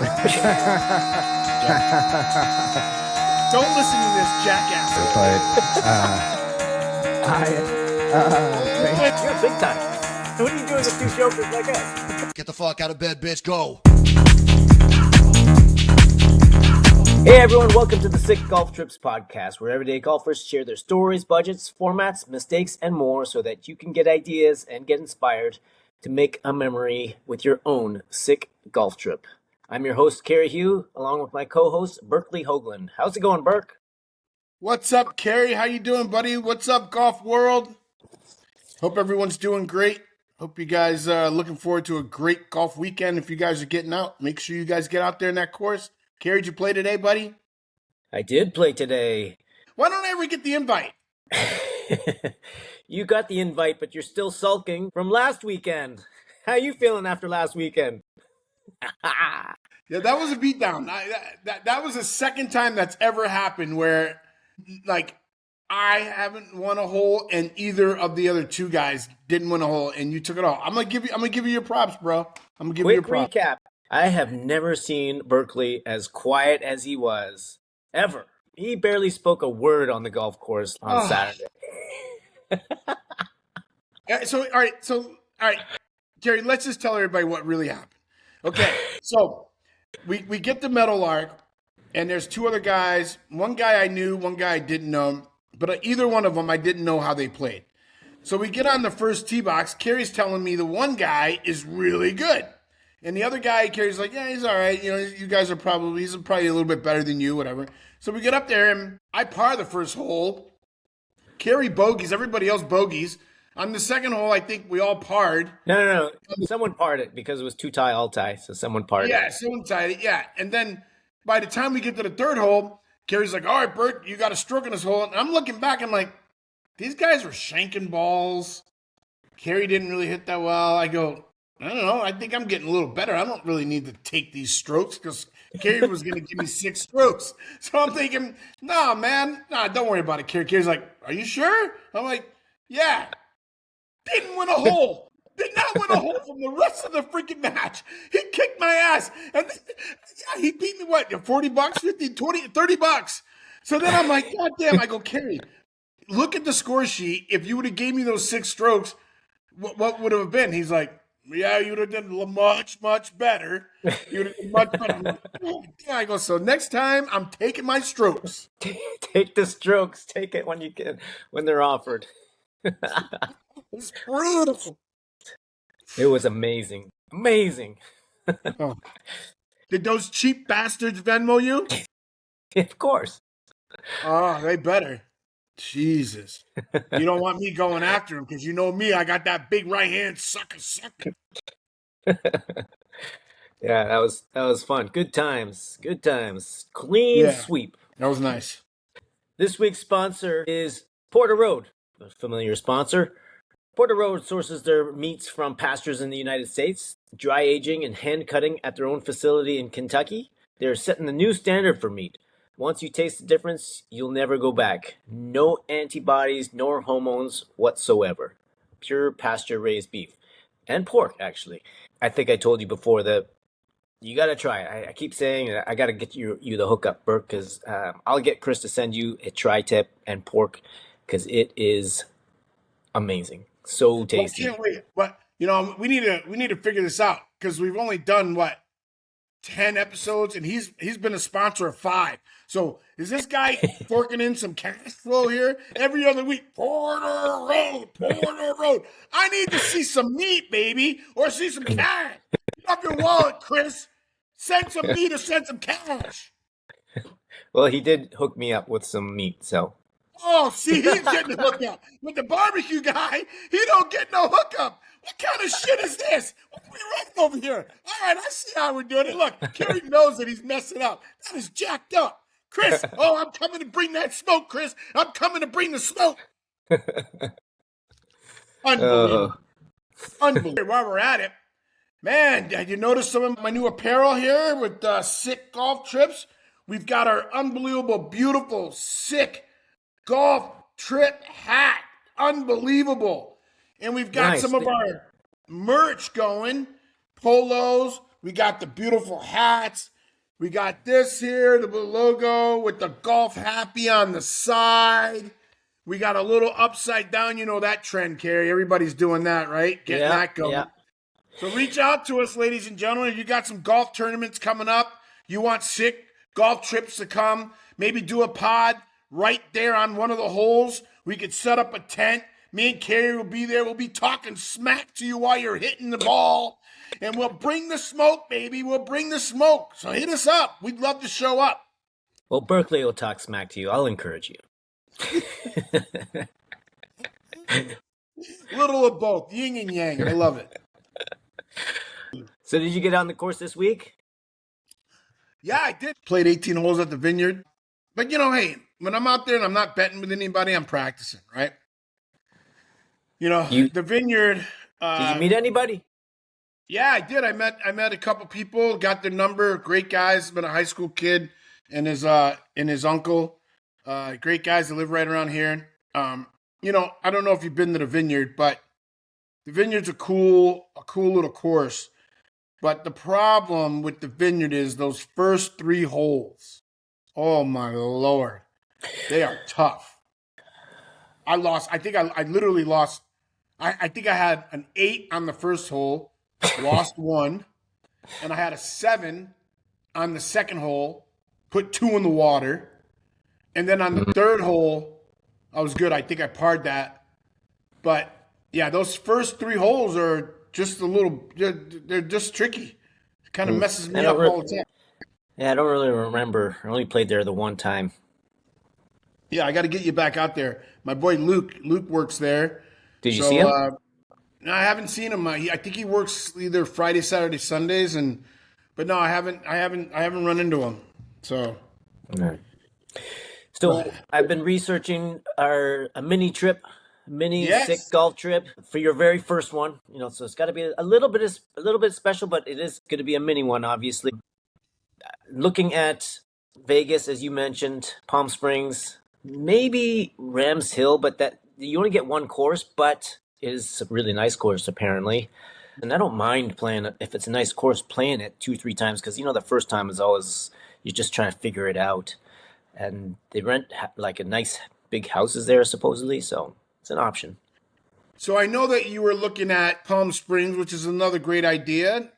Don't listen to this jackass. You're big time. What are you doing with two jokers like us? Get the fuck out of bed, bitch. Go. Hey everyone, welcome to the Sick Golf Trips podcast, where everyday golfers share their stories, budgets, formats, mistakes, and more so that you can get ideas and get inspired to make a memory with your own sick golf trip. I'm your host, 𝐤𝐸, along with my co-host, Berkeley Hoagland. How's it going, Burke? What's up, Kerry? How you doing, buddy? What's up, golf world? Hope everyone's doing great. Hope you guys are looking forward to a great golf weekend. If you guys are getting out, make sure you guys get out there in that course. Kerry, did you play today, buddy? I did play today. Why don't I ever get the invite? You got the invite, but you're still sulking from last weekend. How you feeling after last weekend? Yeah, that was a beatdown. That was the second time that's ever happened where, like, I haven't won a hole and either of the other two guys didn't win a hole, and you took it all. I'm gonna give you your props, bro. I'm gonna give you your props. Quick recap. I have never seen Berkeley as quiet as he was, ever. He barely spoke a word on the golf course on Saturday. All right, Jerry, let's just tell everybody what really happened. Okay, so we get the Meadowlark, and there's two other guys. One guy I knew, one guy I didn't know, but either one of them I didn't know how they played. So we get on the first tee box. Kerry's telling me the one guy is really good. And the other guy, Kerry's like, yeah, he's all right. You know, you guys are he's probably a little bit better than you, whatever. So we get up there, and I par the first hole. Kerry bogeys, everybody else bogeys. On the second hole, I think we all parred. No. Someone parred it because it was two tie, all tie. So someone parred it. Yeah, someone tied it, yeah. And then by the time we get to the third hole, Kerry's like, all right, Bert, you got a stroke in this hole. And I'm looking back, I'm like, these guys were shanking balls. Kerry didn't really hit that well. I go, I don't know. I think I'm getting a little better. I don't really need to take these strokes because Kerry was going to give me 6 strokes. So I'm thinking, nah, man. Nah, don't worry about it, Kerry. Kerry's like, are you sure? I'm like, yeah. Didn't win a hole. Did not win a hole from the rest of the freaking match. He kicked my ass. And yeah, he beat me, what, $40, 50, 20, $30. So then I'm like, God damn. I go, Kerry, look at the score sheet. If you would have gave me those 6 strokes, what would it have been? He's like, yeah, you would have done much, much better. You would have done much better. I'm like, oh, yeah. I go, so next time I'm taking my strokes. Take the strokes. Take it when you can, when they're offered. It's brutal. It was amazing. Amazing. Oh. Did those cheap bastards Venmo you? Of course. Oh, they better. Jesus. You don't want me going after him because you know me. I got that big right hand sucker. Yeah, that was fun. Good times. Good times. Clean sweep. That was nice. This week's sponsor is Porter Road, a familiar sponsor. Porter Road sources their meats from pastures in the United States, dry aging and hand cutting at their own facility in Kentucky. They're setting the new standard for meat. Once you taste the difference, you'll never go back. No antibodies, nor hormones whatsoever. Pure pasture-raised beef. And pork, actually. I think I told you before that you got to try it. I keep saying I got to get you the hookup, Burke, because I'll get Chris to send you a tri-tip and pork because it is amazing. So tasty. I can't wait. But, you know, we need to figure this out because we've only done, 10 episodes, and he's been a sponsor of 5. So is this guy forking in some cash flow here every other week? Porter Road. I need to see some meat, baby, or see some cash. Get off your wallet, Chris. Send some meat or send some cash. Well, he did hook me up with some meat, so. Oh, see, he's getting hooked up. With the barbecue guy, he don't get no hookup. What kind of shit is this? What are we running over here? All right, I see how we're doing it. Look, Kerry knows that he's messing up. That is jacked up. Chris, I'm coming to bring that smoke, Chris. I'm coming to bring the smoke. Unbelievable. Unbelievable. While we're at it, man, did you notice some of my new apparel here with sick golf trips? We've got our unbelievable, beautiful, sick golf trip hat. Unbelievable. And we've got some of our merch going, polos, We got the beautiful hats. We got this here, the logo with the golf happy on the side. We got a little upside down. You know that trend, Carrie. Everybody's doing that, right? Getting that going. Yeah. So reach out to us, ladies and gentlemen. If you got some golf tournaments coming up, you want sick golf trips to come, maybe do a pod right there on one of the holes. We could set up a tent. Me and Carrie will be there. We'll be talking smack to you while you're hitting the ball. And we'll bring the smoke, baby. We'll bring the smoke. So hit us up. We'd love to show up. Well, Berkeley will talk smack to you. I'll encourage you. Little of both. Yin and yang. I love it. So did you get on the course this week? Yeah, I did. Played 18 holes at the Vineyard. But, hey, when I'm out there and I'm not betting with anybody, I'm practicing, right? The Vineyard. Did you meet anybody? Yeah, I did. I met a couple people, got their number. Great guys. Been a high school kid and his uncle. Great guys that live right around here. I don't know if you've been to the Vineyard, but the Vineyard's a cool little course. But the problem with the Vineyard is those first 3 holes. Oh my Lord. They are tough. I literally lost. I think I had an 8 on the first hole. Lost 1, and I had a 7 on the second hole, put 2 in the water, and then on the third hole, I was good. I think I parred that, but yeah, those first 3 holes are just they're just tricky. It kind of messes me up all the time. Yeah, I don't really remember. I only played there the one time. Yeah, I got to get you back out there. My boy Luke works there. Did you see him? No, I haven't seen him. I think he works either Friday, Saturday, Sundays, but no, I haven't run into him. So, I've been researching a mini trip, sick golf trip for your very first one. So it's got to be a little bit special, but it is going to be a mini one, obviously. Looking at Vegas, as you mentioned, Palm Springs, maybe Rams Hill, but that you only get one course, but it is a really nice course, apparently. And I don't mind playing it. If it's a nice course, playing it 2-3 times. Because, the first time is always, you're just trying to figure it out. And they rent like a nice big houses there, supposedly. So it's an option. So I know that you were looking at Palm Springs, which is another great idea.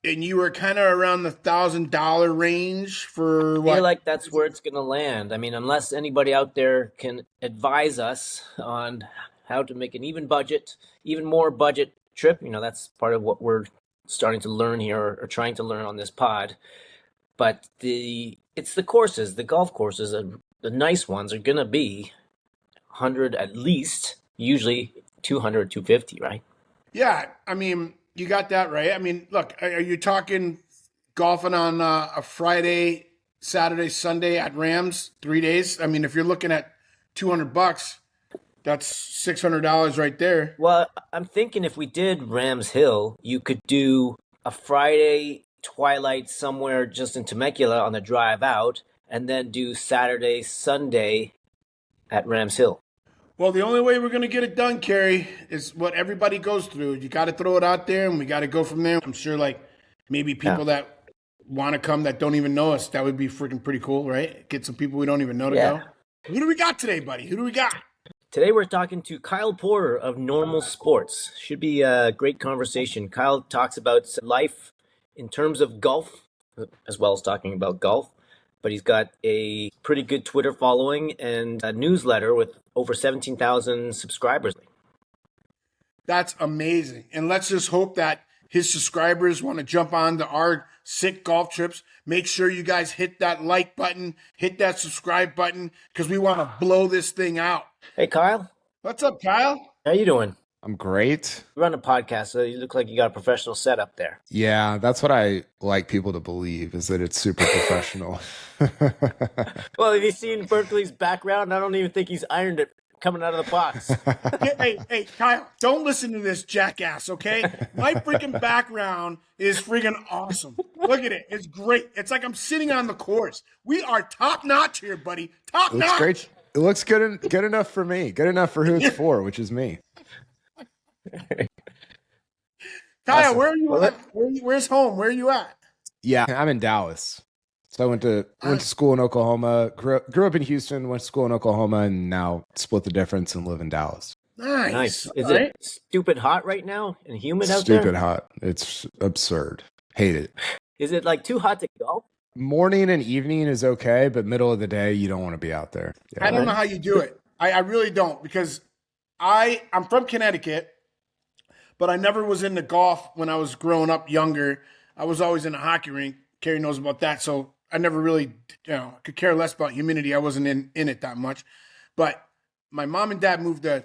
And you were kind of around the $1,000 range for what? I feel like that's where it's going to land. I mean, unless anybody out there can advise us on how to make an even more budget trip. That's part of what we're starting to learn here or trying to learn on this pod. But it's the courses, the golf courses, the nice ones are going to be 100 at least, usually 200, 250, right? Yeah, I mean, you got that right. I mean, look, are you talking golfing on a Friday, Saturday, Sunday at Rams, 3 days? I mean, if you're looking at $200, that's $600 right there. Well, I'm thinking if we did Rams Hill, you could do a Friday twilight somewhere just in Temecula on the drive out, and then do Saturday, Sunday at Rams Hill. Well, the only way we're going to get it done, Carrie, is what everybody goes through. You got to throw it out there, and we got to go from there. I'm sure, maybe people that want to come that don't even know us, that would be freaking pretty cool, right? Get some people we don't even know to go. Who do we got today, buddy? Who do we got? Today we're talking to Kyle Porter of Normal Sports. Should be a great conversation. Kyle talks about life in terms of golf, as well as talking about golf. But he's got a pretty good Twitter following and a newsletter with over 17,000 subscribers. That's amazing. And let's just hope that his subscribers want to jump on to our sick golf trips. Make sure you guys hit that like button, hit that subscribe button, because we want to blow this thing out. Hey, Kyle. What's up, Kyle? How you doing? I'm great. You run a podcast, so you look like you got a professional setup there. Yeah, that's what I like people to believe, is that it's super professional. Well, have you seen Berkeley's background? I don't even think he's ironed it coming out of the box. Hey, Kyle, don't listen to this jackass, okay? My freaking background is freaking awesome. Look at it. It's great. It's like I'm sitting on the course. We are top notch here, buddy. Top notch. Looks great. It looks good enough for me. Good enough for who it's for, which is me. Kyle, Awesome. where are you Well, at? Where's home? Where are you at? Yeah, I'm in Dallas. So I went to school in Oklahoma, grew up in Houston, went to school in Oklahoma, and now split the difference and live in Dallas. Nice. Is All it right. stupid hot right now and humid out there? Stupid hot. It's absurd. Hate it. Is it like too hot to golf? Morning and evening is okay, but middle of the day, you don't want to be out there. Yeah. I don't know how you do it. I really don't, because I'm from Connecticut, but I never was into golf when I was growing up younger. I was always in a hockey rink. Carrie knows about that. So I never really, could care less about humidity. I wasn't in it that much. But my mom and dad moved to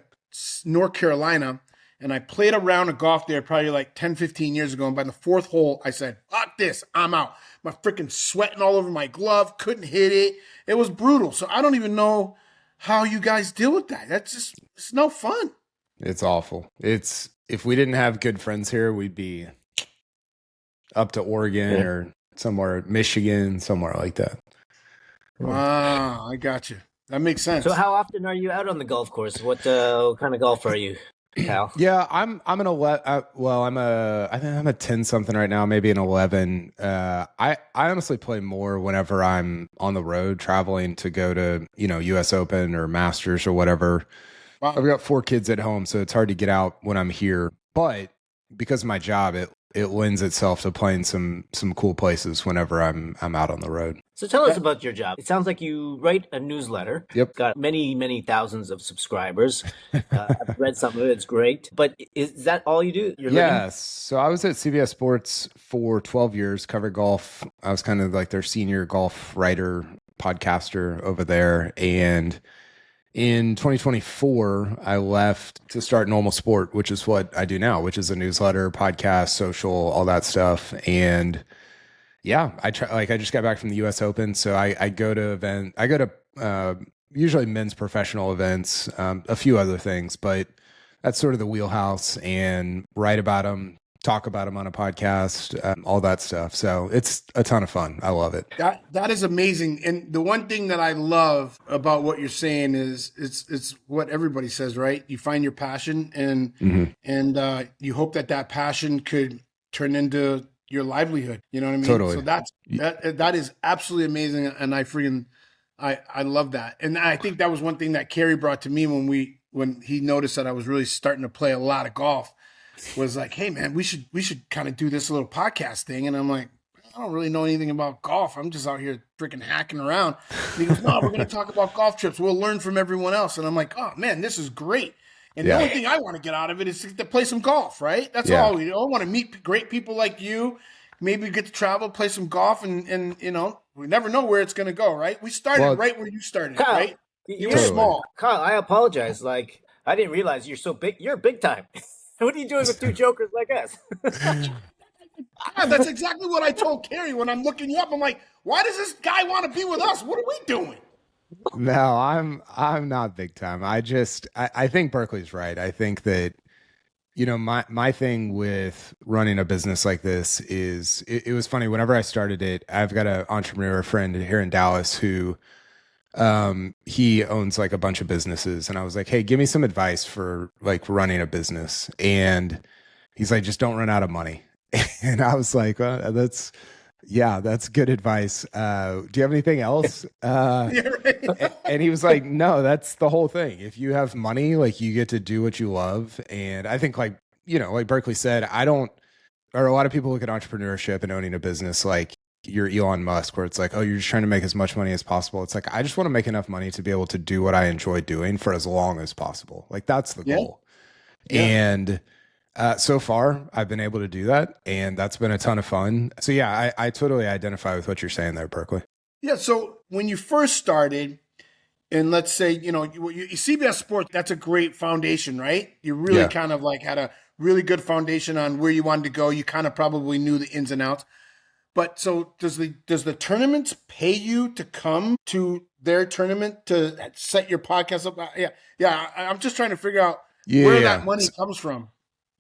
North Carolina, and I played a round of golf there probably like 10, 15 years ago. And by the fourth hole, I said, fuck this, I'm out. My freaking sweating all over my glove, couldn't hit it. It was brutal. So I don't even know how you guys deal with that. It's no fun. It's awful. If we didn't have good friends here, we'd be up to Oregon or somewhere, Michigan, somewhere like that. Wow, I got you. That makes sense. So how often are you out on the golf course? What kind of golfer are you, Cal? Yeah, I'm an 11. I think I'm a 10 something right now, maybe an 11. I honestly play more whenever I'm on the road traveling to go to U.S. Open or Masters or whatever. Wow. I've got 4 kids at home, so it's hard to get out when I'm here. But because of my job, it lends itself to playing some cool places whenever I'm out on the road. So tell us about your job. It sounds like you write a newsletter. Yep. Got many, many thousands of subscribers. I've read some of it. It's great. But is that all you do? Yes. So I was at CBS Sports for 12 years, covered golf. I was kind of like their senior golf writer, podcaster over there. And in 2024, I left to start Normal Sport, which is what I do now, which is a newsletter, podcast, social, all that stuff. And yeah, I just got back from the U.S. Open, so I go to usually men's professional events, a few other things, but that's sort of the wheelhouse, and write about them, talk about them on a podcast, all that stuff. So it's a ton of fun. I love it. That is amazing. And the one thing that I love about what you're saying is it's what everybody says, right? You find your passion, and you hope that passion could turn into your livelihood. You know what I mean? Totally. So that is absolutely amazing. And I love that. And I think that was one thing that Carrie brought to me when he noticed that I was really starting to play a lot of golf, was like, hey man, we should kind of do this little podcast thing. And I'm like, I don't really know anything about golf. I'm just out here freaking hacking around. And he goes, no, we're going to talk about golf trips. We'll learn from everyone else. And I'm like, oh man, this is great. And the only thing I want to get out of it is to play some golf, right? That's all we do. I want to meet great people like you. Maybe get to travel, play some golf, and we never know where it's going to go, right? We started right where you started, Kyle, right? You were small. Kyle, I apologize. Like, I didn't realize you're so big. You're big time. What are you doing with 2 jokers like us? Yeah, that's exactly what I told Carrie when I'm looking you up. I'm like, why does this guy want to be with us? What are we doing? No, I'm not big time. I think Berkeley's right. I think that, my thing with running a business like this is it was funny. Whenever I started it, I've got an entrepreneur friend here in Dallas who, he owns like a bunch of businesses. And I was like, hey, give me some advice for like running a business. And he's like, just don't run out of money. And I was like, well, that's good advice. Do you have anything else? And he was like, no, that's the whole thing. If you have money, like you get to do what you love. And I think like Berkeley said, or a lot of people look at entrepreneurship and owning a business like you're Elon Musk, where it's like, oh, you're just trying to make as much money as possible. It's like, I just want to make enough money to be able to do what I enjoy doing for as long as possible. Like that's the goal. Yeah. And so far I've been able to do that, and that's been a ton of fun. So yeah, I totally identify with what you're saying there, Berkeley. Yeah. So when you first started, and let's say, you CBS Sports, that's a great foundation, right? You really kind of like had a really good foundation on where you wanted to go. You kind of probably knew the ins and outs. But so does the tournaments pay you to come to their tournament to set your podcast up? Yeah. I'm just trying to figure out where that money comes from.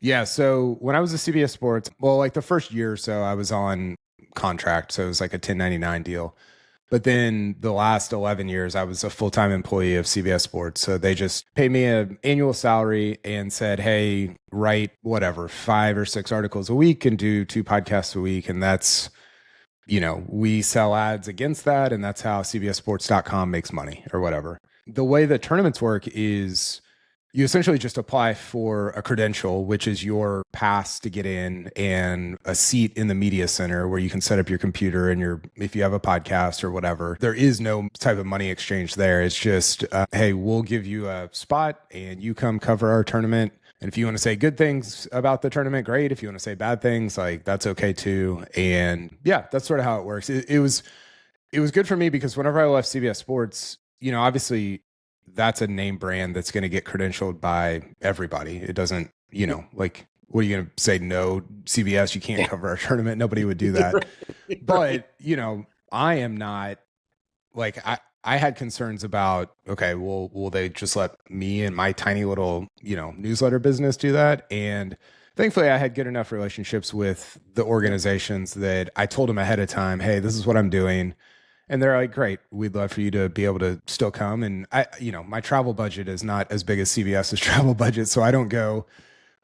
Yeah. So when I was at CBS Sports, well, like the first year or so, I was on contract. So it was like a 1099 deal. But then the last 11 years, I was a full-time employee of CBS Sports. So they just paid me an annual salary and said, hey, write whatever, 5 or 6 articles a week and do 2 podcasts a week. And that's, we sell ads against that. And that's how CBSSports.com makes money or whatever. The way the tournaments work is you essentially just apply for a credential, which is your pass to get in, and a seat in the media center where you can set up your computer and if you have a podcast or whatever. There is no type of money exchange there. It's just, hey, we'll give you a spot and you come cover our tournament. And if you want to say good things about the tournament, great. If you want to say bad things, like that's okay too. And yeah, that's sort of how it works. It was good for me because whenever I left CBS Sports, obviously that's a name brand that's going to get credentialed by everybody. It doesn't, like, what are you going to say? No, CBS, you can't cover our tournament. Nobody would do that. But, I am not like, I had concerns about, okay, well, will they just let me and my tiny little, newsletter business do that? And thankfully I had good enough relationships with the organizations that I told them ahead of time, hey, this is what I'm doing. And they're like, great, we'd love for you to be able to still come. And my travel budget is not as big as CBS's travel budget. So I don't go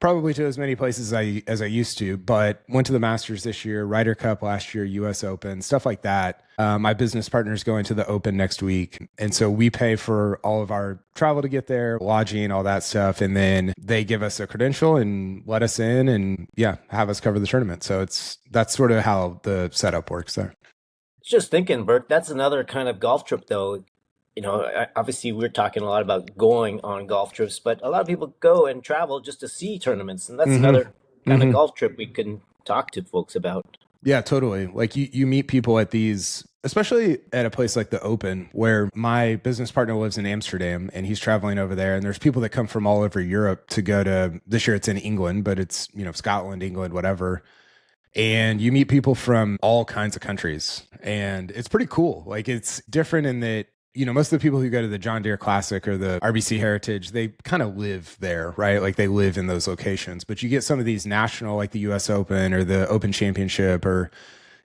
probably to as many places as I used to, but went to the Masters this year, Ryder Cup last year, US Open, stuff like that. My business partner is going to the Open next week. And so we pay for all of our travel to get there, lodging, all that stuff. And then they give us a credential and let us in and have us cover the tournament. So that's sort of how the setup works there. Just thinking, Bert, that's another kind of golf trip, though. Obviously we're talking a lot about going on golf trips, but a lot of people go and travel just to see tournaments. And that's another kind of golf trip we can talk to folks about. Yeah, totally. Like you meet people at these, especially at a place like the Open, where my business partner lives in Amsterdam and he's traveling over there. And there's people that come from all over Europe to go to, this year it's in England, but it's, Scotland, England, whatever. And you meet people from all kinds of countries and it's pretty cool. Like it's different in that, most of the people who go to the John Deere Classic or the RBC Heritage, they kind of live there, right? Like they live in those locations, but you get some of these national, like the US Open or the Open Championship or,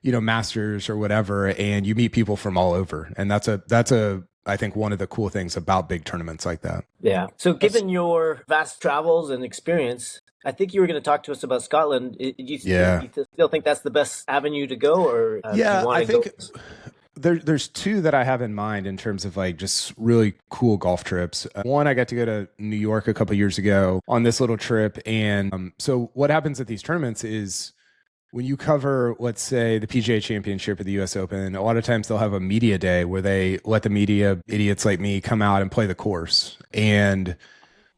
Masters or whatever. And you meet people from all over. And that's I think one of the cool things about big tournaments like that. Yeah. So given your vast travels and experience, I think you were going to talk to us about Scotland. Do you still think that's the best avenue to go, or I think there's 2 that I have in mind in terms of like just really cool golf trips. One, I got to go to New York a couple of years ago on this little trip, and so what happens at these tournaments is when you cover, let's say, the PGA Championship or the US Open, a lot of times they'll have a media day where they let the media, idiots like me, come out and play the course. And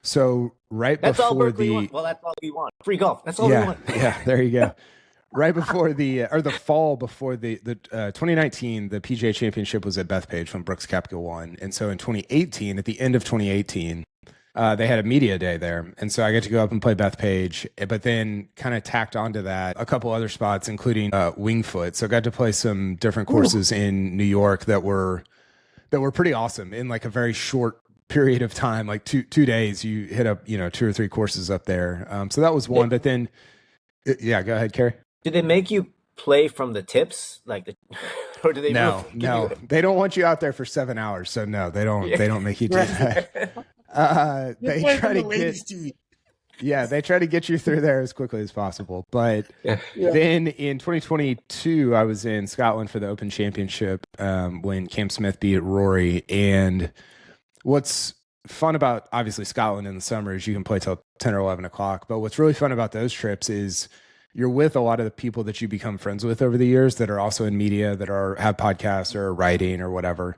so that's all Berkeley wants. Well, that's all we want. Free golf. That's all we want. Yeah, there you go. Right before the fall before the 2019, the PGA Championship was at Bethpage when Brooks Koepka won. And so in 2018, at the end of 2018, they had a media day there. And so I got to go up and play Bethpage, but then kind of tacked onto that a couple other spots, including Winged Foot. So I got to play some different courses in New York that were pretty awesome in like a very short period of time, like two days. You hit up 2 or 3 courses up there. So that was one. But then, go ahead, Carrie. Did they make you play from the tips, or do they? No, they don't want you out there for 7 hours. So no, they don't. They don't make you do that. They try to get you through there as quickly as possible. But then in 2022, I was in Scotland for the Open Championship when Cam Smith beat Rory. And what's fun about obviously Scotland in the summer is you can play till 10 or 11 o'clock. But what's really fun about those trips is you're with a lot of the people that you become friends with over the years that are also in media, that have podcasts or writing or whatever.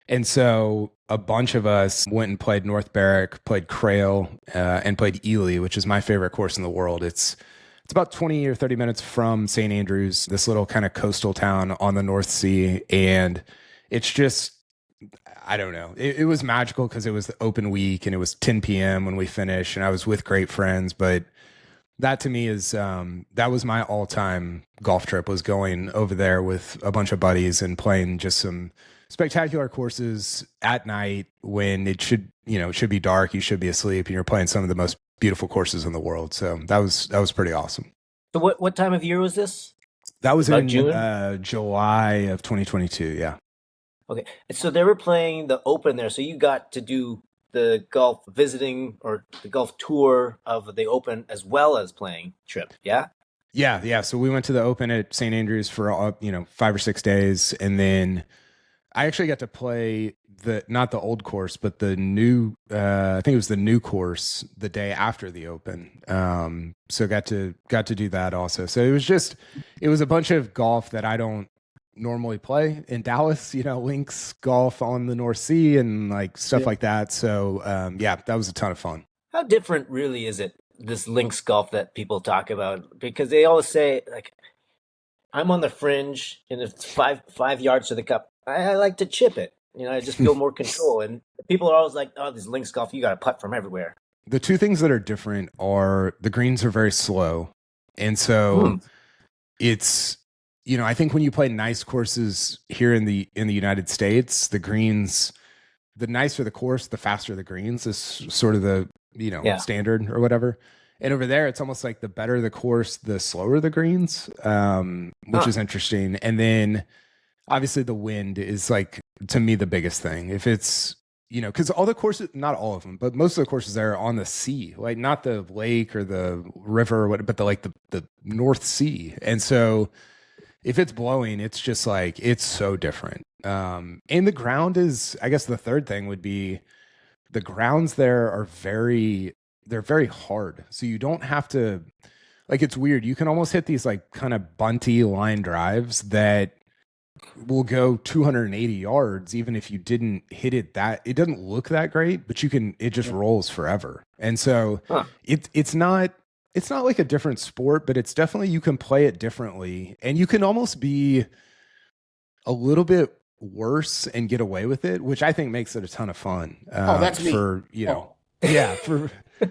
And so a bunch of us went and played North Berwick, played Crail, and played Elie, which is my favorite course in the world. It's about 20 or 30 minutes from St. Andrews, this little kind of coastal town on the North Sea. And it's just, I don't know. It was magical because it was the open week and it was 10 p.m. when we finished and I was with great friends. But that to me is, that was my all-time golf trip, was going over there with a bunch of buddies and playing just some spectacular courses at night when it should be dark, you should be asleep, and you're playing some of the most beautiful courses in the world. So that was pretty awesome. So what time of year was this? That was in July of 2022. Yeah. Okay. So they were playing the Open there. So you got to do the golf visiting or the golf tour of the Open as well as playing trip. Yeah. Yeah. So we went to the Open at St. Andrews for 5 or 6 days, and then I actually got to play not the old course, but the new. I think it was the new course the day after the Open. So got to do that also. So it was a bunch of golf that I don't normally play in Dallas. Links golf on the North Sea and like stuff like that. So that was a ton of fun. How different really is it, this links golf that people talk about? Because they always say, like, I'm on the fringe and it's five yards to the cup. I like to chip it. I just feel more control. And people are always like, oh, this links golf, you got to putt from everywhere. The two things that are different are the greens are very slow. And so it's, I think when you play nice courses here in the United States, the greens, the nicer the course, the faster the greens is sort of the, standard or whatever. And over there, it's almost like the better the course, the slower the greens, which is interesting. And then obviously the wind is like, to me, the biggest thing. If it's, because all the courses, not all of them, but most of the courses there are on the sea, like not the lake or the river or whatever, but the North Sea. And so if it's blowing, it's just like, it's so different. And the ground is, I guess the third thing would be the grounds there are they're very hard. So you don't have to, like, it's weird. You can almost hit these like kind of bunty line drives that will go 280 yards, even if you didn't hit it it doesn't look that great, but it just rolls forever. And so it's not like a different sport, but it's definitely, you can play it differently, and you can almost be a little bit worse and get away with it, which I think makes it a ton of fun. That's me.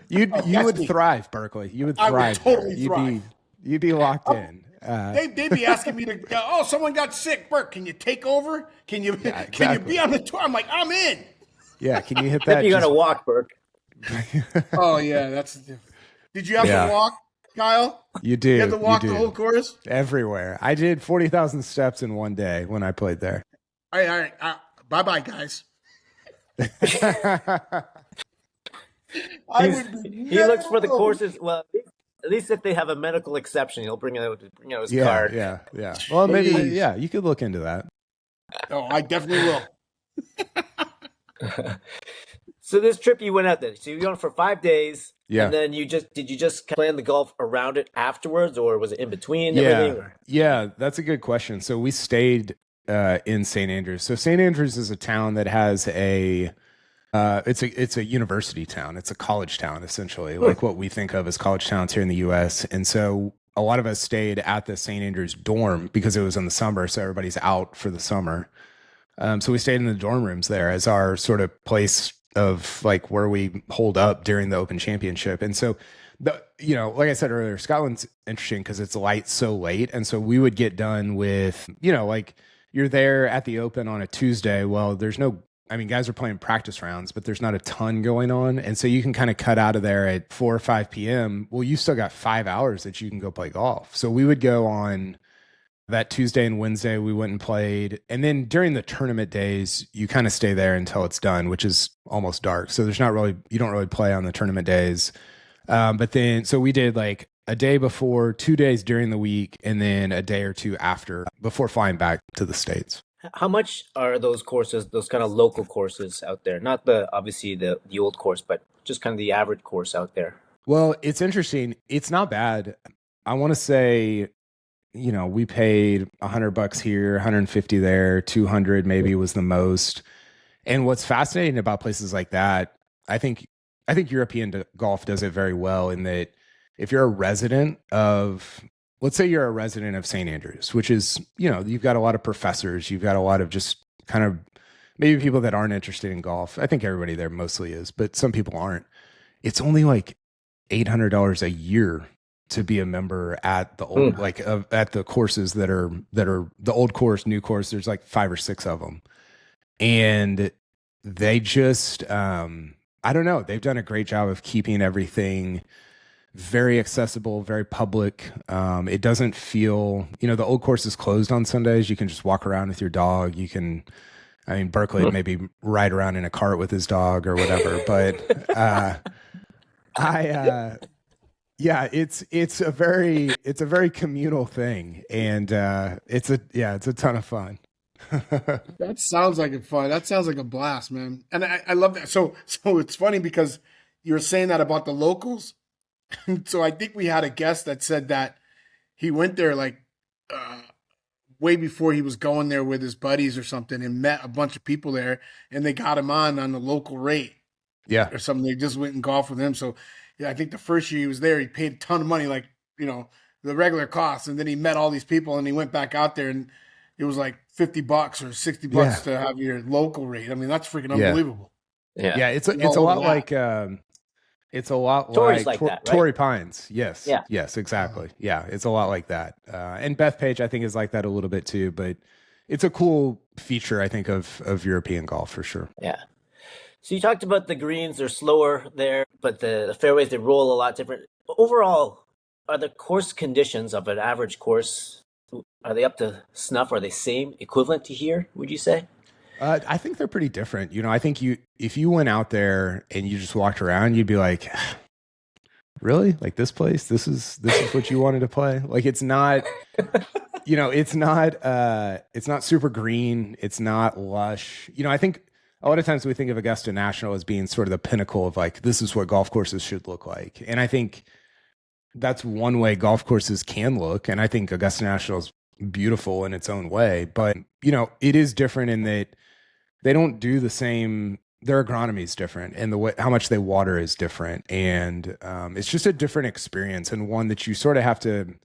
You would thrive, Berkeley. You would thrive. I would totally thrive. You'd be locked in. They'd be asking me to go, oh, someone got sick. Burke, can you take over? Can you be on the tour? I'm like, I'm in. Yeah, can you hit that? You got to walk, Burke. Oh, yeah. Did you have to walk, Kyle? You do. You had to walk the whole course? Everywhere. I did 40,000 steps in one day when I played there. All right. Bye-bye, guys. He looks for the courses. Well, at least if they have a medical exception, he'll bring out his card. Yeah. Well, maybe, you could look into that. Oh, I definitely will. So this trip you went out there, so you went for 5 days. Yeah. And then did you just plan the golf around it afterwards, or was it in between everything? Or? Yeah, that's a good question. So we stayed in St. Andrews. So St. Andrews is a town that has it's a university town. It's a college town, essentially, like what we think of as college towns here in the U.S. And so a lot of us stayed at the St. Andrews dorm because it was in the summer, so everybody's out for the summer. So we stayed in the dorm rooms there as our sort of place of like where we hold up during the Open Championship. And so, like I said earlier, Scotland's interesting because it's so late. And so we would get done with, like you're there at the Open on a Tuesday. Well, guys are playing practice rounds, but there's not a ton going on. And so you can kind of cut out of there at 4 or 5 p.m. Well, you still got 5 hours that you can go play golf. So we would go on that Tuesday and Wednesday, we went and played. And then during the tournament days, you kind of stay there until it's done, which is almost dark. So you don't really play on the tournament days. But then, so we did like a day before, 2 days during the week, and then a day or two after before flying back to the States. How much are those courses, those kind of local courses out there? Not obviously the old course, but just kind of the average course out there. Well, it's interesting. It's not bad. I want to say, we paid $100 here, 150 there, 200 maybe was the most. And what's fascinating about places like that, I think European golf does it very well in that if you're a resident of, let's say you're a resident of St. Andrews, which is, you've got a lot of professors, you've got a lot of just kind of maybe people that aren't interested in golf. I think everybody there mostly is, but some people aren't. It's only like $800 a year to be a member at the old, at the courses that are the old course, new course. There's like 5 or 6 of them. And they just, I don't know, they've done a great job of keeping everything very accessible, very public. It doesn't feel, the old course is closed on Sundays. You can just walk around with your dog. You can, I mean, Berkeley would maybe ride around in a cart with his dog or whatever, but yeah, it's a very communal thing, and it's a ton of fun. That sounds like a fun. That sounds like a blast, man. And I love that. So it's funny because you were saying that about the locals. So I think we had a guest that said that he went there like way before he was going there with his buddies or something, and met a bunch of people there, and they got him on the local rate. Yeah. Or something. They just went and golfed with him. So yeah, I think the first year he was there, he paid a ton of money, like, the regular costs. And then he met all these people, and he went back out there, and it was like $50 or $60 to have your local rate. I mean, that's freaking unbelievable. Yeah. It's a lot like Torrey's like that, right? Torrey Pines. Yes. Yeah. Yes, exactly. Yeah. It's a lot like that. And Bethpage, I think, is like that a little bit too, but it's a cool feature, I think, of European golf for sure. Yeah. So you talked about the greens, they're slower there, but the fairways, they roll a lot different. Overall, are the course conditions of an average course, are they up to snuff? Are they same, equivalent to here, would you say? I think they're pretty different. I think if you went out there and you just walked around, you'd be like, really? Like this place? This is what you wanted to play? Like it's not, it's not super green. It's not lush. I think a lot of times we think of Augusta National as being sort of the pinnacle of like, this is what golf courses should look like. And I think that's one way golf courses can look. And I think Augusta National is beautiful in its own way, but it is different in that they don't do the same. Their agronomy is different, and the way how much they water is different, and it's just a different experience, and one that you sort of have to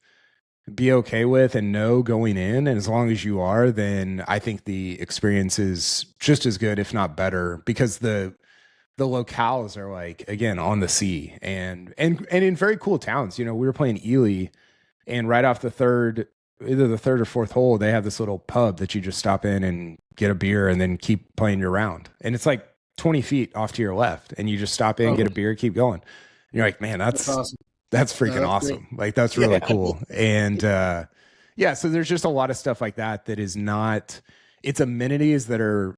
be okay with and know going in. And as long as you are, then I think the experience is just as good, if not better, because the locales are like, again, on the sea and in very cool towns. We were playing Elie, and right off either the third or fourth hole, they have this little pub that you just stop in and get a beer and then keep playing your round. And it's like 20 feet off to your left, and you just stop in, get a beer, keep going. And you're like, man, that's awesome. That's freaking awesome. Great. Like that's really cool. And so there's just a lot of stuff like that is not, it's amenities that are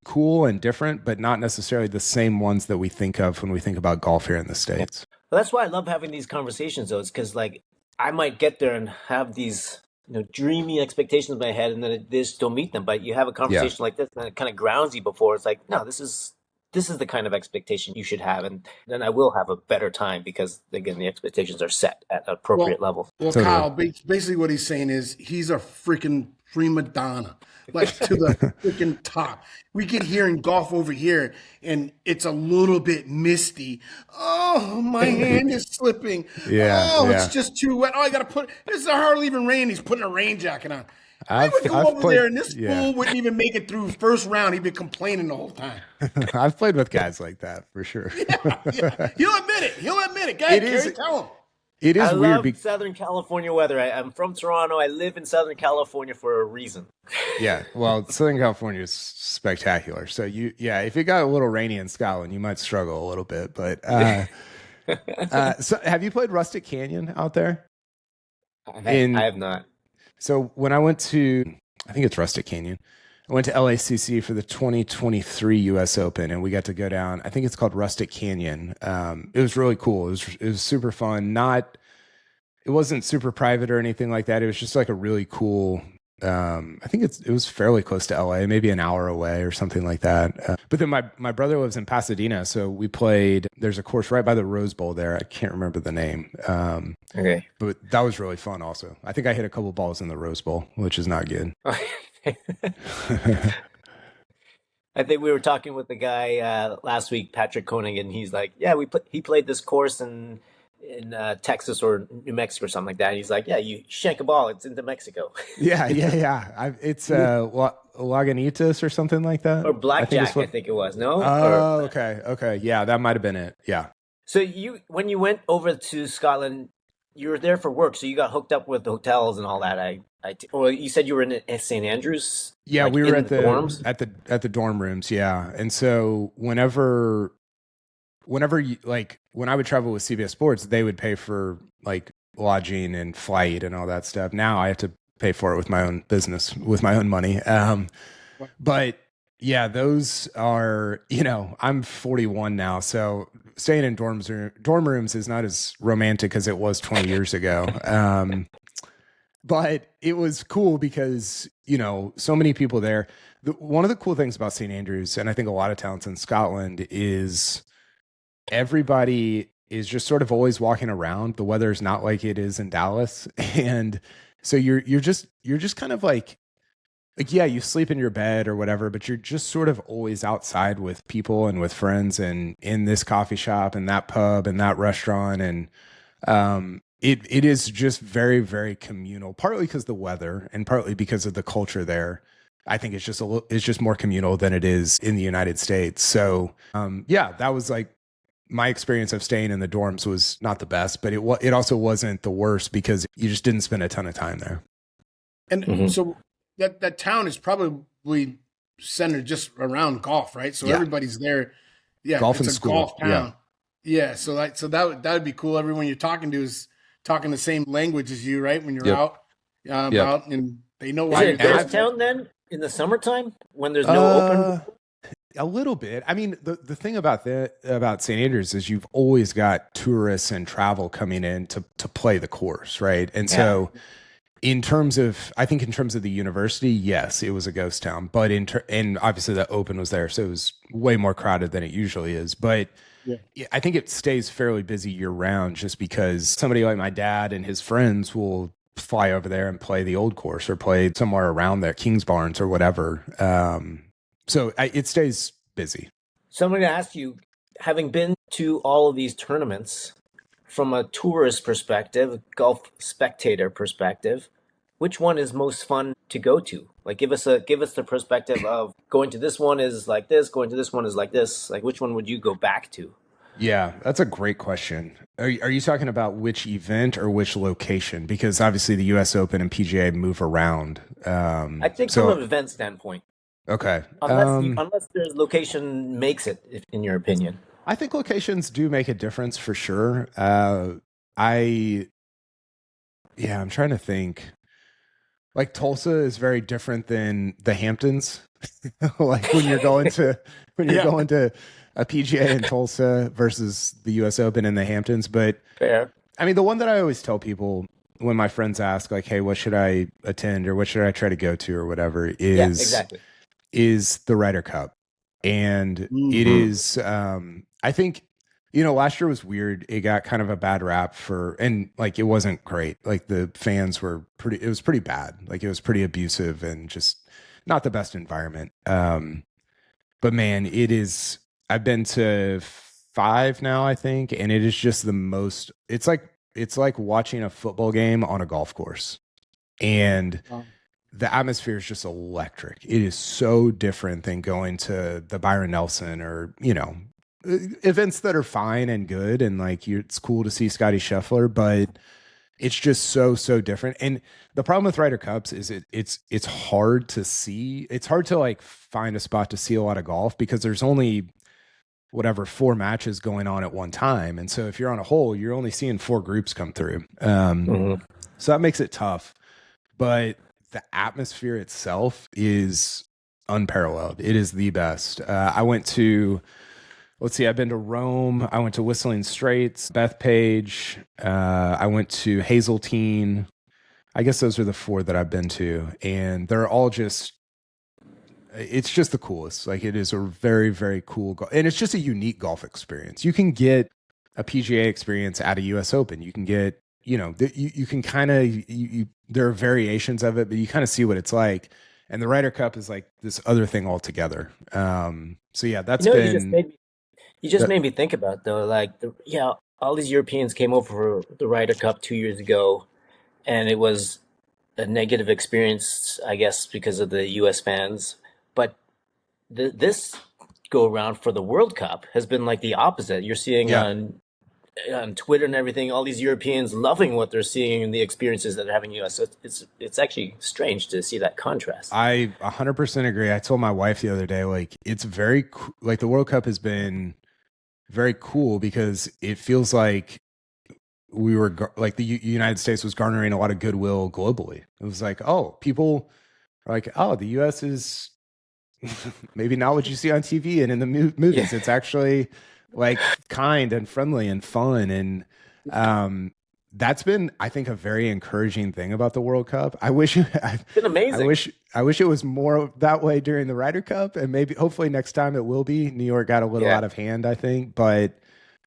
cool and different, but not necessarily the same ones that we think of when we think about golf here in the States. Well, that's why I love having these conversations though. It's because like I might get there and have these dreamy expectations in my head, and then they just don't meet them. But you have a conversation like this, and it kind of grounds you before. It's like, no, this is the kind of expectation you should have, and then I will have a better time because, again, the expectations are set at appropriate levels. Well, Kyle, basically what he's saying is he's a freaking prima donna, like to the freaking top. We get here in golf over here, and it's a little bit misty. Oh, my hand is slipping. It's just too wet. Oh, I got to put – this is hardly even rain. He's putting a rain jacket on. I would go over there, and this fool wouldn't even make it through first round. He'd been complaining the whole time. I've played with guys like that, for sure. Yeah. He'll admit it. Guys, tell him. It is weird. I love Southern California weather. I'm from Toronto. I live in Southern California for a reason. Yeah, well, Southern California is spectacular. So if it got a little rainy in Scotland, you might struggle a little bit. But so have you played Rustic Canyon out there? I have not. So when I went to, I think it's Rustic Canyon, I went to LACC for the 2023 US Open, and we got to go down, I think it's called Rustic Canyon. It was really cool. It was super fun. It wasn't super private or anything like that. It was just like a really cool, I think it was fairly close to LA, maybe an hour away or something like that. But then my brother lives in Pasadena, so we played, there's a course right by the Rose Bowl there. I can't remember the name. Okay. But that was really fun also. I think I hit a couple balls in the Rose Bowl, which is not good. I think we were talking with the guy last week, Patrick Koenig, and he's like, yeah, he played this course in Texas or New Mexico or something like that. And he's like, yeah, you shank a ball, it's into Mexico. Yeah. It's Lagunitas or something like that. Or Blackjack, I think it was. No? Oh, okay. Yeah, that might have been it. Yeah. So when you went over to Scotland, you were there for work, so you got hooked up with the hotels and all that. Or you said you were in St. Andrews? Yeah, we were at the dorms? at the dorm rooms, yeah. And so whenever you, like, when I would travel with CBS Sports, they would pay for like lodging and flight and all that stuff. Now I have to pay for it with my own business, with my own money. But Yeah, those are, I'm 41 now, so staying in dorm rooms is not as romantic as it was 20 years ago. But it was cool because, so many people there. One of the cool things about St. Andrews, and I think a lot of towns in Scotland, is everybody is just sort of always walking around. The weather is not like it is in Dallas. And so you're just kind of like, yeah, you sleep in your bed or whatever, but you're just sort of always outside with people and with friends and in this coffee shop and that pub and that restaurant. And it is just very, very communal, partly because the weather and partly because of the culture there. I think it's just more communal than it is in the United States. So yeah, that was like my experience of staying in the dorms was not the best, but it also wasn't the worst because you just didn't spend a ton of time there. And so that town is probably centered just around golf, right? So everybody's there. Yeah, golf it's and a school. golf town. Yeah, so that would be cool. Everyone you're talking to is talking the same language as you, right? When you're out and they know why you're you're there. Is it a town then in the summertime when there's no open? A little bit. I mean, the thing about St. Andrews is you've always got tourists and travel coming in to play the course, right? And so in terms of the university, yes, it was a ghost town, but and obviously the open was there, so it was way more crowded than it usually is. But I think it stays fairly busy year round, just because somebody like my dad and his friends will fly over there and play the old course or play somewhere around there, Kingsbarns or whatever. So it stays busy. So I'm going to ask you, having been to all of these tournaments, from a tourist perspective, golf spectator perspective, which one is most fun to go to? Like, give us the perspective of going to this one is like this, going to this one is like this. Like, which one would you go back to? Yeah, that's a great question. Are you talking about which event or which location? Because obviously the U.S. Open and PGA move around. I think from an event standpoint. Okay. Unless there's location makes it, in your opinion. I think locations do make a difference for sure. I'm trying to think. Like Tulsa is very different than the Hamptons. Like when you're going to a PGA in Tulsa versus the US Open in the Hamptons. But fair. I mean, the one that I always tell people when my friends ask, like, hey, what should I attend or what should I try to go to or whatever is the Ryder Cup. And it is, I think, last year was weird. It got kind of a bad rap and like, it wasn't great. Like the fans it was pretty bad. Like it was pretty abusive and just not the best environment. But man, I've been to 5 now, I think. And it is just it's like watching a football game on a golf course. And the atmosphere is just electric. It is so different than going to the Byron Nelson or, events that are fine and good. And like, it's cool to see Scotty Scheffler, but it's just so different. And the problem with Ryder Cups is it's hard to see. It's hard to like find a spot to see a lot of golf because there's only 4 matches going on at one time. And so if you're on a hole, you're only seeing 4 groups come through. So that makes it tough, but the atmosphere itself is unparalleled. It is the best. I went to, I've been to Rome. I went to Whistling Straits, Bethpage. I went to Hazeltine. I guess those are the 4 that I've been to. And they're all it's just the coolest. Like it is a very, very cool and it's just a unique golf experience. You can get a PGA experience at a US Open. You can get, you can kind of, there are variations of it, but you kind of see what it's like. And the Ryder Cup is like this other thing altogether. So yeah, that's been... You just made me think about though, like all these Europeans came over for the Ryder Cup 2 years ago, and it was a negative experience, I guess, because of the U.S. fans. But this go around for the World Cup has been like the opposite. You're seeing on Twitter and everything, all these Europeans loving what they're seeing and the experiences that they're having in the U.S. So it's actually strange to see that contrast. I 100% agree. I told my wife the other day, like it's very like the World Cup has been very cool because it feels like we were like the United States was garnering a lot of goodwill globally. It was like, oh, people are like, oh, the U.S. is maybe not what you see on TV and in the movies. Yeah. It's actually like kind and friendly and fun. And that's been, I think, a very encouraging thing about the World Cup. It's been amazing. I wish it was more that way during the Ryder Cup, and maybe hopefully next time it will be. New York got a little out of hand, I think, but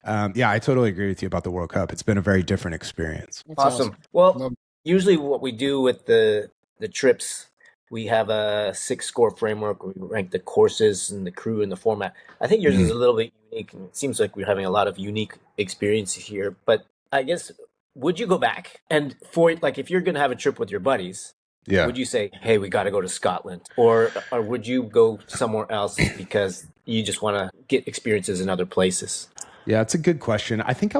yeah, I totally agree with you about the World Cup. It's been a very different experience. Awesome. Well, usually what we do with the trips, we have a 6-score framework. We rank the courses and the crew and the format. I think yours is a little bit unique, and it seems like we're having a lot of unique experiences here. But I guess, would you go back? And for like, if you're going to have a trip with your buddies, would you say, hey, we got to go to Scotland? Or would you go somewhere else because you just want to get experiences in other places? Yeah, it's a good question. I think I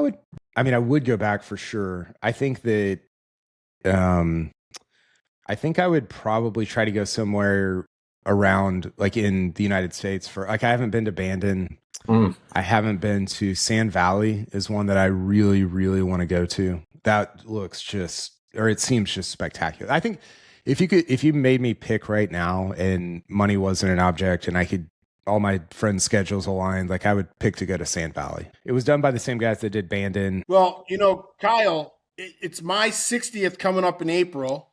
would go back for sure. I think that, I think I would probably try to go somewhere around like in the United States for like, I haven't been to Bandon. I haven't been to Sand Valley is one that I really, really want to go to. That looks it seems just spectacular. I think if you made me pick right now and money wasn't an object and I could, all my friends' schedules aligned, like I would pick to go to Sand Valley. It was done by the same guys that did Bandon. Well, Kyle, it's my 60th coming up in April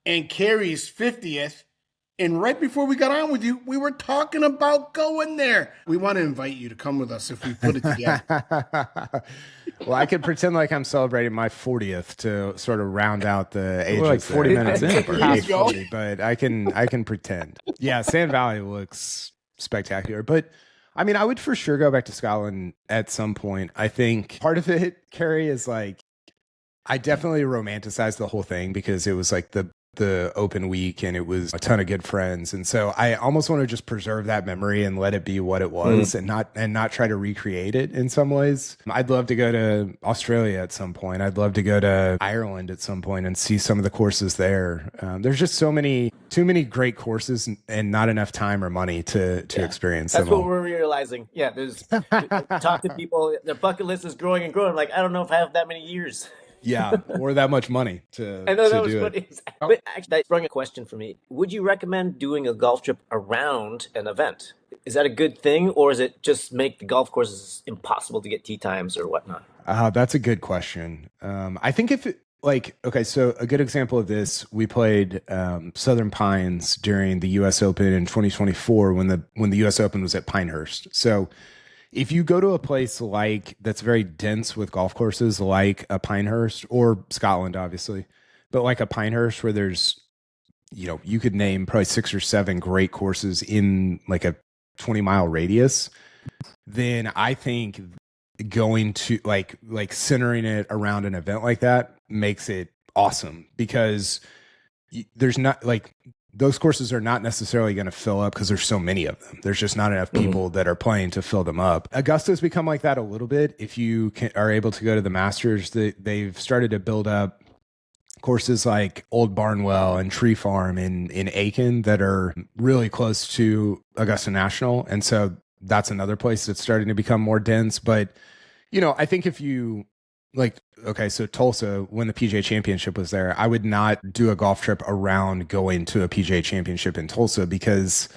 and Carrie's 50th. And right before we got on with you, we were talking about going there. We want to invite you to come with us if we put it together. Well, I could pretend like I'm celebrating my 40th to sort of round out the ages. We're like 40 there. minutes in, Past 40, but I can pretend. Yeah, Sand Valley looks spectacular. But I mean, I would for sure go back to Scotland at some point. I think part of it, Carrie, is like, I definitely romanticized the whole thing because it was like the open week and it was a ton of good friends. And so I almost want to just preserve that memory and let it be what it was and not try to recreate it in some ways. I'd love to go to Australia at some point. I'd love to go to Ireland at some point and see some of the courses there. There's just too many great courses and not enough time or money to experience them. That's what we're realizing. Yeah, there's talk to people, their bucket list is growing and growing. Like, I don't know if I have that many years. Yeah, or that much money to I know that was do funny. it. But actually, that sprung a question for me. Would you recommend doing a golf trip around an event? Is that a good thing, or is it just make the golf courses impossible to get tee times or whatnot? That's a good question. I think so a good example of this, we played Southern Pines during the U.S. Open in 2024 when the U.S. Open was at Pinehurst. So if you go to a place like that's very dense with golf courses, like a Pinehurst or Scotland, obviously, but like a Pinehurst where there's, you could name probably 6 or 7 great courses in like a 20-mile radius, then I think going to like centering it around an event like that makes it awesome because there's not like, those courses are not necessarily going to fill up because there's so many of them. There's just not enough people that are playing to fill them up. Augusta's become like that a little bit. If you are able to go to the Masters, they've started to build up courses like Old Barnwell and Tree Farm in Aiken that are really close to Augusta National. And so that's another place that's starting to become more dense. But, I think if you so Tulsa, when the PGA Championship was there, I would not do a golf trip around going to a PGA Championship in Tulsa because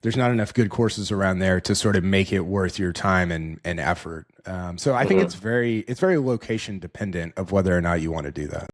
there's not enough good courses around there to sort of make it worth your time and effort. So I think it's very location dependent of whether or not you want to do that.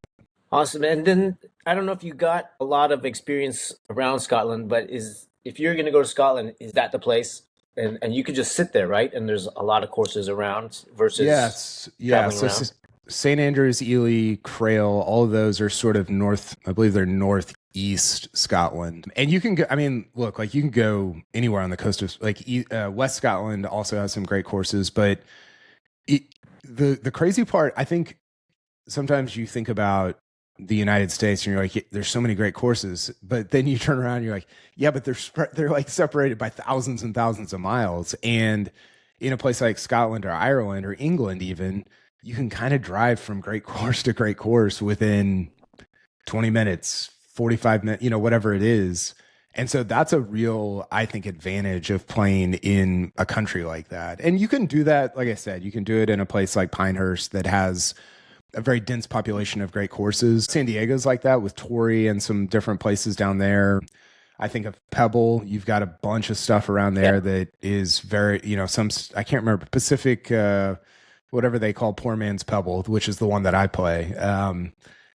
Awesome. And then I don't know if you got a lot of experience around Scotland, but if you're going to go to Scotland, is that the place? And you could just sit there, right? And there's a lot of courses around versus So St. Andrews, Ely, Crail, all of those are sort of I believe they're northeast Scotland. And you can go, you can go anywhere on the coast of West Scotland also has some great courses, but the crazy part, I think sometimes you think about the United States and you're like, there's so many great courses, but then you turn around and you're like, yeah, but they're like separated by thousands and thousands of miles. And in a place like Scotland or Ireland or England, even, you can kind of drive from great course to great course within 20 minutes, 45 minutes, whatever it is. And so that's a real, I think, advantage of playing in a country like that. And you can do that, like I said, you can do it in a place like Pinehurst that has a very dense population of great courses. San Diego's like that with Torrey and some different places down there. I think of Pebble. You've got a bunch of stuff around there that is very, I can't remember, Pacific, whatever they call Poor Man's Pebble, which is the one that I play.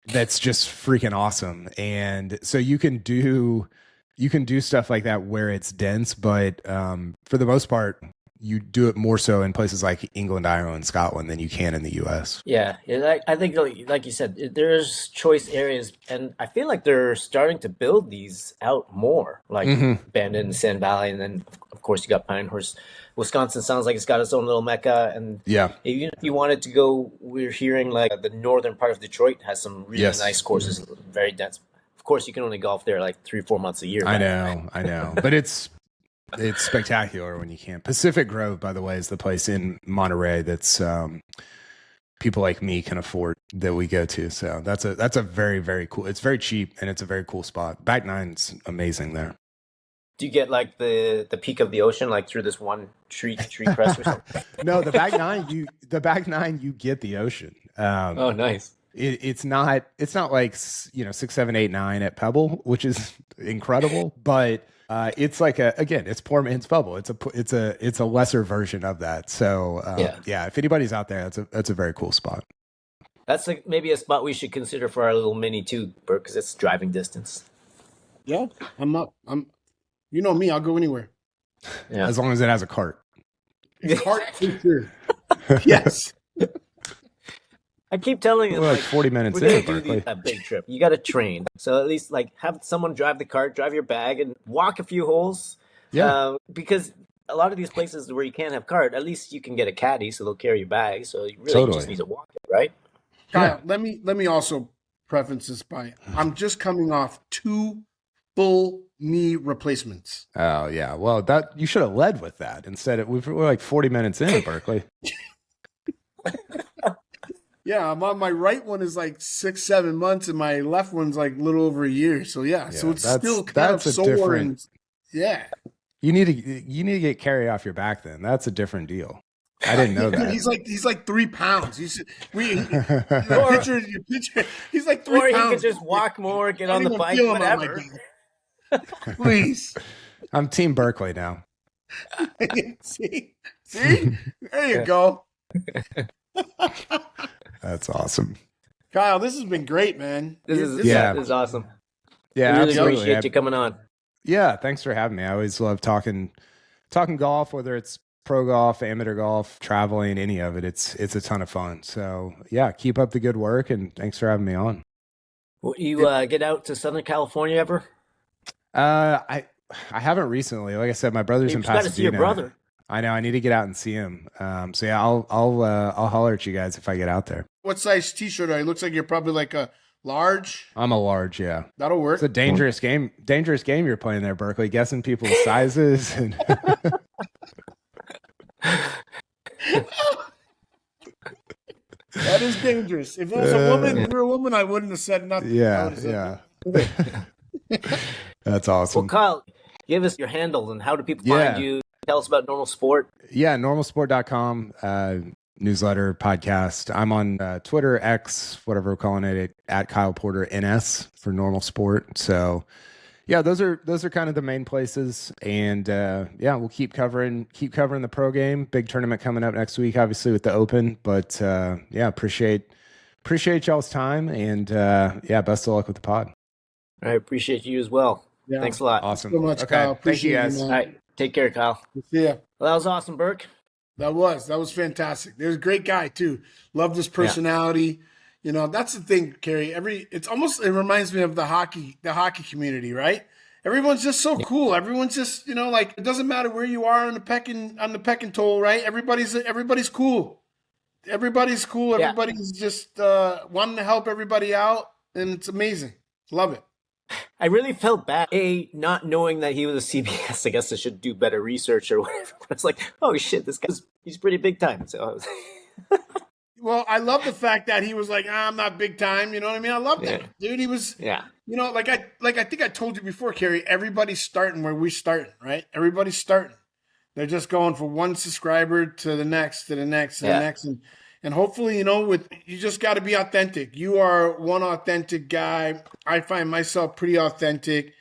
That's just freaking awesome. And so you can do stuff like that where it's dense, but for the most part, you do it more so in places like England, Ireland, Scotland than you can in the U.S. Yeah, I think, like you said, there's choice areas, and I feel like they're starting to build these out more, like Bandon and Sand Valley, and then of course you got Pinehurst. Wisconsin sounds like it's got its own little mecca, and even if you wanted to go, we're hearing like the northern part of Detroit has some really nice courses, very dense. Of course, you can only golf there like 3-4 months a year. I know, but it's spectacular when you can. Pacific Grove, by the way, is the place in Monterey that's people like me can afford that we go to. So that's a very, very cool. It's very cheap and it's a very cool spot. Back Nine's amazing there. Do you get like the peak of the ocean, like through this one tree crest or something? No, the Back Nine, you get the ocean. Oh, nice. It's not like 6, 7, 8, 9 at Pebble, which is incredible, but it's like it's Poor Man's Pebble. It's a lesser version of that. So if anybody's out there, that's a very cool spot. That's like maybe a spot we should consider for our little mini too, Bert, because it's driving distance. Yeah, I'm up. You know me, I'll go anywhere. Yeah, as long as it has a cart. Cart for sure. Yes. I keep telling you, we're like 40 minutes in, Berkeley. A big trip. You got to train. So at least like have someone drive the cart, drive your bag, and walk a few holes. Yeah. Because a lot of these places where you can't have cart, at least you can get a caddy, so they'll carry your bag. So you really just need to walk it, right? Kyle, let me also preface this by I'm just coming off 2 full knee replacements. Oh yeah. Well, that you should have led with that instead. We're like 40 minutes in, Berkeley. Yeah, I'm on my right one is like 6-7 months, and my left one's like a little over a year. So so it's still kind of sore. And, you need to get carry off your back. Then that's a different deal. I didn't know that. He's like 3 pounds. He's picture. He's like 3 pounds. Or he could just walk more, get on the bike, whatever. Please. I'm Team Berkeley now. See, there you go. That's awesome. Kyle, this has been great, man. This is awesome. Yeah, I really absolutely. appreciate you coming on. Yeah, thanks for having me. I always love talking golf, whether it's pro golf, amateur golf, traveling, any of it. It's a ton of fun. So yeah, keep up the good work, and thanks for having me on. Will you get out to Southern California ever? I haven't recently. Like I said, my brother's in Pasadena. Got to see your brother. I know. I need to get out and see him. So yeah, I'll holler at you guys if I get out there. What size T-shirt are you? Looks like you're probably like a large. I'm a large. Yeah, that'll work. It's a dangerous game. Dangerous game you're playing there, Berkeley. Guessing people's sizes. And that is dangerous. If it was a woman, if you're a woman, I wouldn't have said nothing. Yeah. That's awesome. Well, Kyle, give us your handles and how do people find you? Tell us about Normal Sport. Yeah, normalsport.com, newsletter, podcast. I'm on Twitter, X, whatever we're calling it, at Kyle Porter NS for Normal Sport. So yeah, those are kind of the main places. And we'll keep covering the pro game. Big tournament coming up next week, obviously with the Open. But appreciate y'all's time, and best of luck with the pod. I appreciate you as well. Yeah. Thanks a lot. Awesome. So much, Kyle. Appreciate Thank you, guys. you, all right. Take care, Kyle. Yeah. Well, that was awesome, Burke. That was fantastic. There's a great guy too. Loved his personality. Yeah. That's the thing, Kerry. It reminds me of the hockey community, right? Everyone's just so cool. Everyone's just, like, it doesn't matter where you are on the pecking toll, right? Everybody's cool. Everybody's cool. Everybody's just wanting to help everybody out, and it's amazing. Love it. I really felt bad, not knowing that he was a CBS. I guess I should do better research or whatever. But it's like, oh shit, he's pretty big time. So I was well, I love the fact that he was like, I'm not big time. You know what I mean? I love that, dude. He was, like I think I told you before, Kerry. Everybody's starting where we're starting, right? Everybody's starting. They're just going from one subscriber to the next, to the next, to the next, and hopefully, you just got to be authentic. You are one authentic guy. I find myself pretty authentic.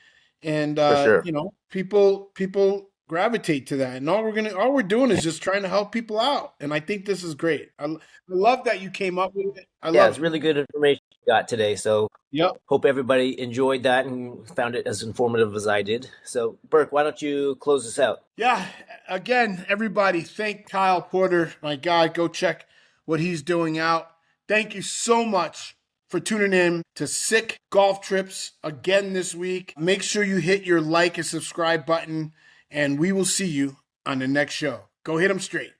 and For sure. people gravitate to that. And all we're doing is just trying to help people out. And I think this is great. I love that you came up with it. I Yeah, love it's really good information you got today. So Yep. hope everybody enjoyed that and found it as informative as I did. So Burke, why don't you close this out? Yeah. Again, everybody, thank Kyle Porter, my guy. Go check what he's doing out. Thank you so much for tuning in to Sick Golf Trips again this week. Make sure you hit your like and subscribe button, and we will see you on the next show. Go hit them straight.